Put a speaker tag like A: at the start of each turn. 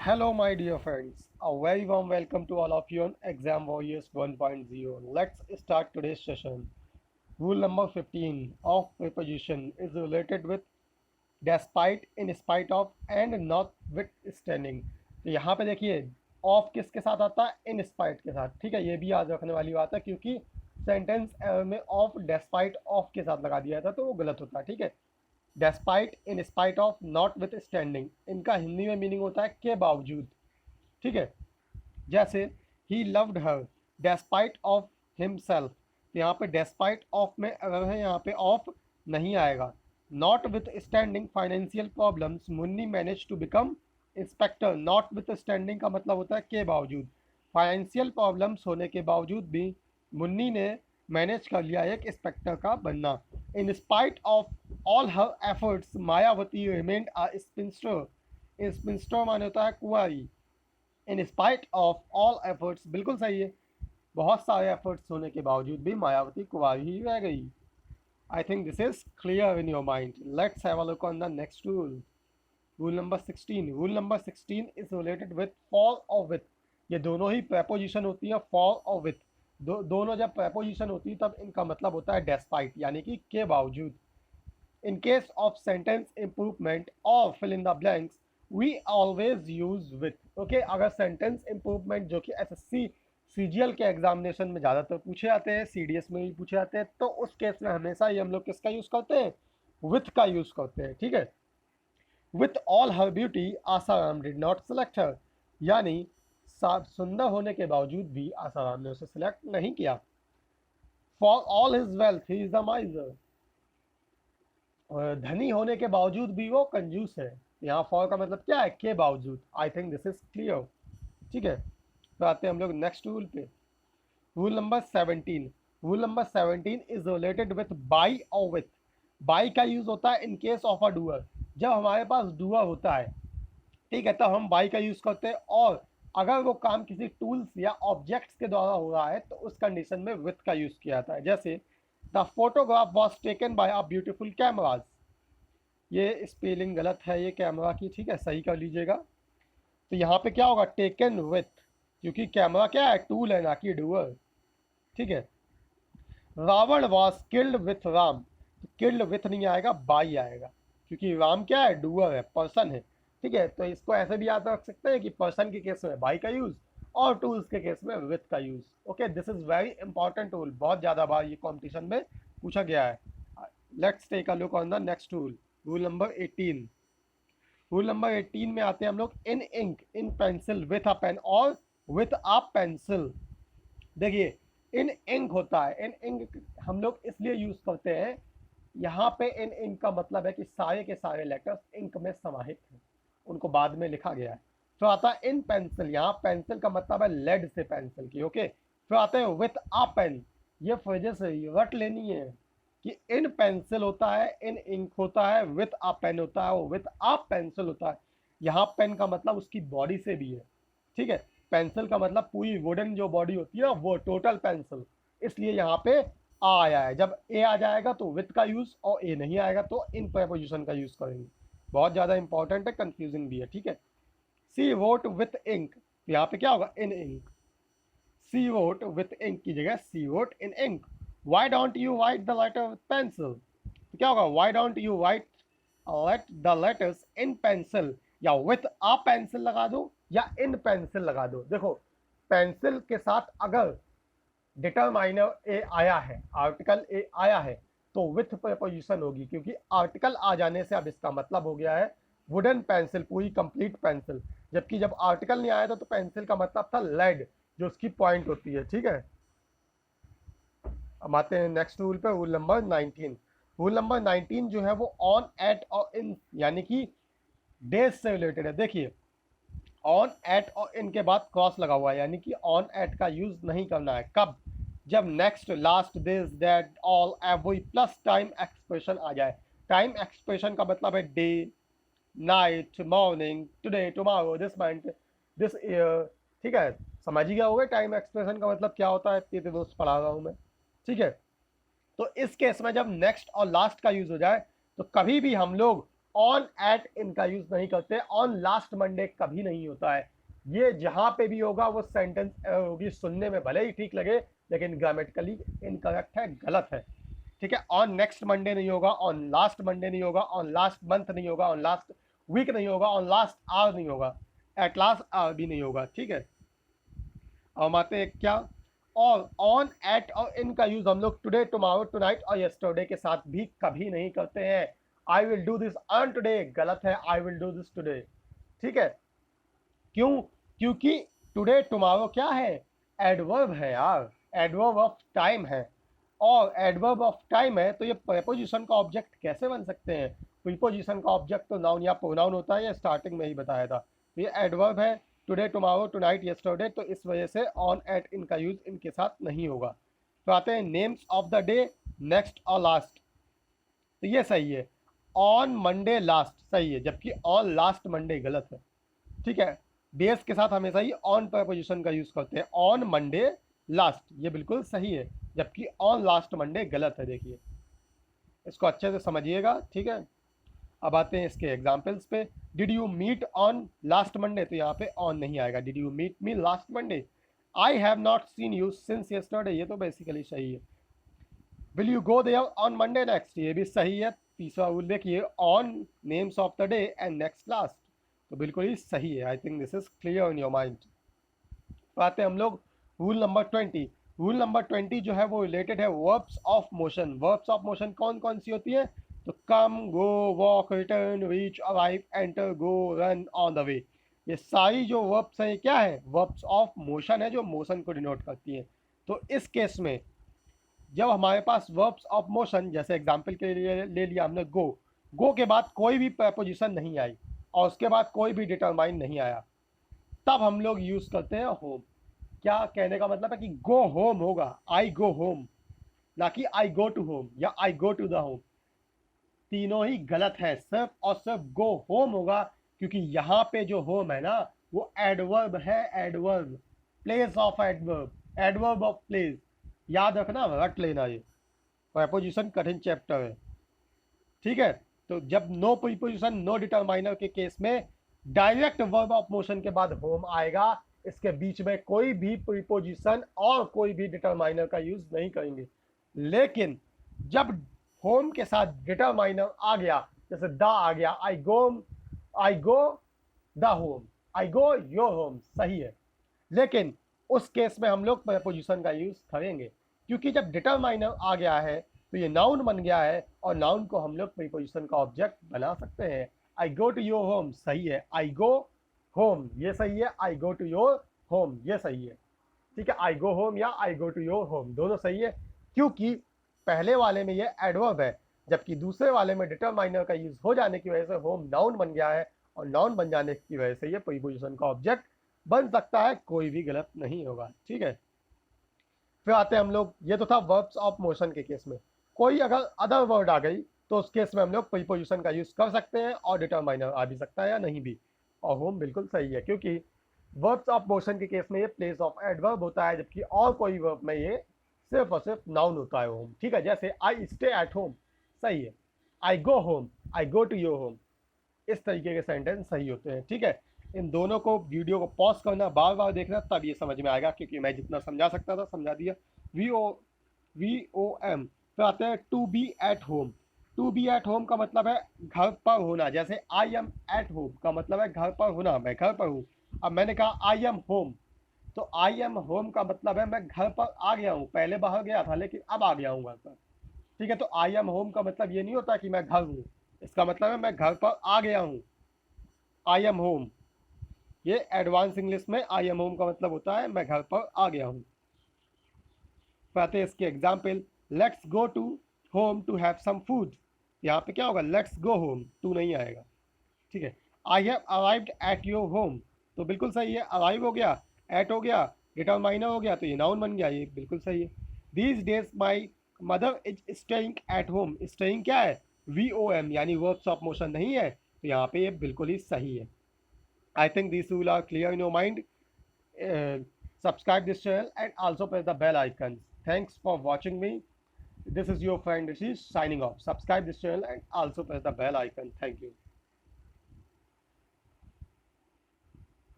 A: Hello, my dear friends. A very warm welcome to all of you on Exam Warriors 1.0. Let's start today's session. Rule number 15 of preposition is related with despite, in spite of and notwithstanding. तो यहाँ पे देखिए of किसके साथ आता है? In spite के साथ. ठीक है, ये भी याद रखने वाली बात है क्योंकि सेंटेंस में ऑफ डेस्पाइट ऑफ के साथ लगा दिया था तो वो गलत होता है. ठीक है, despite, in spite of, not with standing, इनका हिंदी में मीनिंग होता है के बावजूद. ठीक है, जैसे he loved her despite of himself. तो यहाँ पे डेस्पाइट ऑफ में अगर है यहाँ पे ऑफ नहीं आएगा. Notwithstanding financial problems Munni manage to become inspector. Notwithstanding का मतलब होता है के बावजूद. फाइनेंशियल प्रॉब्लम्स होने के बावजूद भी मुन्नी ने मैनेज कर लिया एक इंस्पेक्टर का बनना. In spite of all her efforts Mayawati remained a sphincter. Sphincter माने होता है कुंवारी. In spite of all efforts, बिल्कुल सही है, बहुत सारे एफर्ट्स होने के बावजूद भी मायावती कुंवारी ही रह गई. आई think this is clear in your mind. Let's have a look on the next rule. Rule number 16. Rule number 16 is related with for और विथ. ये दोनों ही प्रेपोजिशन होती है फॉर और विथ. दोनों जब प्रेपोजिशन होती है तब इनका मतलब होता है डेस्पाइट यानी कि के बावजूद. In case of sentence improvement or fill in the blanks, we always use with. Okay, अगर sentence improvement जो कि SSC CGL के एग्जामिनेशन में ज़्यादातर पूछे जाते हैं, CDS में भी पूछे जाते हैं, तो उस केस में हमेशा ही हम लोग किसका यूज़ करते हैं? with का यूज़ करते हैं. ठीक है, with all her beauty Asaram did not select her. यानी सुंदर होने के बावजूद भी आसाराम ने उसे सिलेक्ट नहीं किया. for all his wealth he is a miser. धनी होने के बावजूद भी वो कंजूस है. यहाँ फॉर का मतलब क्या है? के बावजूद. आई थिंक दिस इज क्लियर. ठीक है, तो आते हैं हम लोग नेक्स्ट रूल पे. Rule number 17. Rule number 17 is related with by और विथ. बाई का यूज होता है in case of a doer. जब हमारे पास डूअर होता है, ठीक है, तो हम बाई का यूज करते हैं. और अगर वो काम किसी टूल्स या ऑब्जेक्ट्स के द्वारा हो रहा है तो उस कंडीशन में विथ का यूज किया जाता है. जैसे the photograph was taken by a beautiful cameras. ये स्पेलिंग गलत है ये कैमरा की. ठीक है, सही कर लीजिएगा. तो यहाँ पे क्या होगा? टेकन विथ, क्योंकि कैमरा क्या है? टूल है, ना कि डूअर. ठीक है. Ravan was killed with Ram. Killed with नहीं आएगा, बाई आएगा, क्योंकि राम क्या है? डूअर है, पर्सन है. ठीक है, तो इसको ऐसे भी याद रख सकते हैं कि पर्सन के केस में बाई का यूज और टूल्स के केस में विथ का use. Okay, this is very important rule. बहुत ज़्यादा बार ये कॉम्पिटिशन में पूछा गया है. Let's take a look on the next rule. Rule number 18. Rule number 18 में आते हैं हम लोग. In ink, in pencil, with a pen और विथ अ पेंसिल. देखिए, इन इंक होता है. इन इंक हम लोग इसलिए यूज करते हैं, यहाँ पे इन इंक का मतलब है कि सारे के सारे लेटर्स इंक में समाहित हैं, उनको बाद में लिखा गया है. फिर आता है इन पेंसिल. यहाँ पेंसिल का मतलब है लेड से पेंसिल की. ओके, फिर आते हैं विथ अ पेन. ये फ्रेजेस रट लेनी है कि इन पेंसिल होता है, इन इंक होता है, विथ अ पेन होता है, विथ अ पेंसिल होता है. यहाँ पेन का मतलब उसकी बॉडी से भी है. ठीक है, पेंसिल का मतलब पूरी वुडन जो बॉडी होती है ना, वो टोटल पेंसिल. इसलिए यहाँ पे आ आया है. जब ए आ जाएगा तो विथ का यूज, और ए नहीं आएगा तो इन प्रेपोजिशन का यूज करेंगे. बहुत ज़्यादा इंपॉर्टेंट है, कंफ्यूजिंग भी है. ठीक है, सी वोट विथ इंक. तो यहाँ पे क्या होगा? In ink. She wrote with ink की जगह she wrote in ink. Why don't you write the letter with pencil. तो क्या होगा? Why don't you write let the letters in pencil. या विथ अ पेंसिल लगा दो या इन पेंसिल लगा दो. देखो, पेंसिल के साथ अगर डिटरमाइनर ए आया है, आर्टिकल ए आया है, तो विथ प्रेपोजिशन होगी, क्योंकि आर्टिकल आ जाने से अब इसका मतलब हो गया है वुडन पेंसिल, पूरी कंप्लीट पेंसिल. जबकि जब आर्टिकल नहीं आया था तो पेंसिल का मतलब था लेड, जो उसकी पॉइंट होती है. ठीक है, अब आते हैं नेक्स्ट रूल पे. Rule number 19. रूल नंबर 19 जो है वो ऑन, एट और इन यानी कि डेज से रिलेटेड है. देखिए, ऑन, एट और इन के बाद क्रॉस लगा हुआ है, यानी कि ऑन एट का यूज नहीं करना है. कब? जब next, last, this, that, all, every plus time expression आ जाए. टाइम एक्सप्रेशन का मतलब है day, night, morning, today, tomorrow, this month, this year. ठीक है, समझ ही गया होगा टाइम एक्सप्रेशन का मतलब क्या होता है. इतने दोस्त पढ़ा रहा हूँ मैं. ठीक है, तो इस केस में जब नेक्स्ट और लास्ट का यूज हो जाए तो कभी भी हम लोग ऑन एट इनका यूज नहीं करते, ऑन लास्ट मंडे कभी नहीं होता है। ये जहां पे भी होगा वो सेंटेंस होगी, सुनने में भले ही ठीक लगे लेकिन ग्रामेटिकली इनकरेक्ट है, गलत है। ठीक है, ऑन नेक्स्ट मंडे नहीं होगा, ऑन लास्ट मंडे नहीं होगा, ऑन लास्ट मंथ नहीं होगा, ऑन लास्ट वीक नहीं होगा, ऑन लास्ट आवर नहीं होगा, एट लास्ट आवर भी नहीं होगा। ठीक है, अब हम आते हैं क्या, और ऑन एट और इन का यूज हम लोग टुडे, टुमारो, टुनाइट और यस्टरडे के साथ भी कभी नहीं करते हैं। I will do this on today गलत है, I will do this today. ठीक है, क्यों? क्योंकि टुडे टुमारो क्या है, एडवर्ब है यार, एडवर्ब ऑफ टाइम है, और एडवर्ब ऑफ टाइम है तो ये प्रीपोजिशन का ऑब्जेक्ट कैसे बन सकते हैं? प्रीपोजिशन का ऑब्जेक्ट तो नाउन या प्रोनाउन होता है, ये स्टार्टिंग में ही बताया था। तो ये एडवर्ब है, टुडे, टुमारो, टुनाइट, यस्टरडे, तो इस वजह से ऑन एट इनका यूज इनके साथ नहीं होगा। तो आते हैं names of the day, next और लास्ट। तो ये सही है, ऑन मंडे लास्ट सही है, जबकि ऑन लास्ट मंडे गलत है। ठीक है, डेज के साथ हमेशा ही ऑन प्रपोजिशन का यूज करते हैं, ऑन मंडे लास्ट ये बिल्कुल सही है, जबकि ऑन लास्ट मंडे गलत है। देखिए, इसको अच्छे से समझिएगा। ठीक है, अब आते हैं इसके एग्जाम्पल्स पे। Did you meet on last Monday, तो यहाँ पे ऑन नहीं आएगा। Did you meet me last Monday, I have not seen you since yesterday, ये तो बेसिकली सही है। Will you go there on Monday next, ये भी सही है। तीसरा रूल देखिए, on names of the day and next last, तो बिल्कुल ही सही है। I think this is clear in your mind. तो आते हैं हम लोग रूल नंबर 20। रूल नंबर 20 जो है वो रिलेटेड है verbs of motion. Verbs of motion कौन कौन सी होती है? तो come, go, walk, return, reach, arrive, enter, go, run, on the way, ये सारी जो वर्ब्स हैं क्या है? वर्ब्स ऑफ मोशन है, जो मोशन को डिनोट करती हैं। तो इस केस में जब हमारे पास वर्ब्स ऑफ मोशन, जैसे एग्जांपल के लिए ले लिया हमने गो, गो के बाद कोई भी प्रपोजिशन नहीं आई और उसके बाद कोई भी डिटरमाइन नहीं आया, तब हम लोग यूज करते हैं होम। क्या कहने का मतलब है कि गो होम होगा, आई गो होम, ना कि आई गो टू होम या आई गो टू द होम। तीनों ही गलत है, सिर्फ और सिर्फ गो होम होगा, क्योंकि यहाँ पे जो होम है ना वो एडवर्ब है, adverb, place of adverb, adverb of place. याद रखना, रट लेना, ये प्रीपोजिशन कठिन चैप्टर है। ठीक है, तो जब नो प्रीपोजिशन नो डिटरमाइनर के केस में डायरेक्ट वर्ब ऑफ मोशन के बाद होम आएगा, इसके बीच में कोई भी प्रीपोजिशन और कोई भी डिटरमाइनर का यूज नहीं करेंगे। लेकिन जब होम के साथ डिटरमाइनर आ गया, जैसे द आ गया, I go the home, I go your home, सही है। लेकिन उस केस में हम लोग प्रीपोजिशन का यूज करेंगे, क्योंकि जब डिटरमाइनर आ गया है तो ये नाउन बन गया है, और नाउन को हम लोग प्रीपोजिशन का ऑब्जेक्ट बना सकते हैं। आई गो टू योर होम सही है, आई गो होम ये सही है, I go to your home ये सही है। ठीक है, आई गो होम या आई गो टू योर होम दोनों सही है, क्योंकि पहले वाले में ये एडवर्ब है, जबकि दूसरे वाले में डिटरमाइनर का यूज हो जाने की वजह से होम नाउन बन गया है, और नाउन बन जाने की वजह से ये प्रीपोजिशन का ऑब्जेक्ट बन सकता है, कोई भी गलत नहीं होगा। ठीक है, फिर आते हैं हम लोग, ये तो था वर्ब्स ऑफ मोशन के केस में। कोई अगर अदर वर्ड आ गई तो उस केस में हम लोग प्रीपोजिशन का यूज कर सकते हैं, और डिटरमाइनर आ भी सकता है या नहीं भी, और होम बिल्कुल सही है, क्योंकि वर्ब्स ऑफ मोशन के केस में ये प्लेस ऑफ एडवर्ब होता है, जबकि और कोई वर्ब में ये सिर्फ और सिर्फ नाउन होता है होम। ठीक है, जैसे आई स्टे एट होम सही है, I go home, I go to your home, इस तरीके के सेंटेंस सही होते हैं। ठीक है, इन दोनों को वीडियो को पॉज करना, बार बार देखना, तब ये समझ में आएगा, क्योंकि मैं जितना समझा सकता था समझा दिया। VOM। फिर आते हैं to be at home. To be at home का मतलब है घर पर होना, जैसे आई एम एट होम का मतलब है घर पर होना, मैं घर पर हूँ। अब मैंने कहा आई एम होम, तो आई एम होम का मतलब है मैं घर पर आ गया हूँ, पहले बाहर गया था लेकिन अब आ गया हूँ घर पर। ठीक है, तो आई एम होम का मतलब ये नहीं होता कि मैं घर हूँ, इसका मतलब है मैं घर पर आ गया हूँ, आई एम होम। ये एडवांस इंग्लिश में आई एम होम का मतलब होता है मैं घर पर आ गया हूँ। आते हैं इसके example, let's go to home to have some food. यहाँ पे क्या होगा, लेट्स गो होम, टू नहीं आएगा। ठीक है, I have arrived at your home, तो बिल्कुल सही है, अराइव हो गया, एट हो गया, डिटरमाइनर हो गया, तो ये नाउन बन गया, ये बिल्कुल सही है। These days my mother is staying at home, staying क्या है, VOM, यानी वर्ब्स ऑफ मोशन नहीं है, तो यहाँ पे ये बिल्कुल ही सही है। I think this rule are clear in your mind. Subscribe this channel and also press the bell icon. Thanks for watching me. This is your friend Rishi signing off. Subscribe this channel and also press the bell icon. Thank you.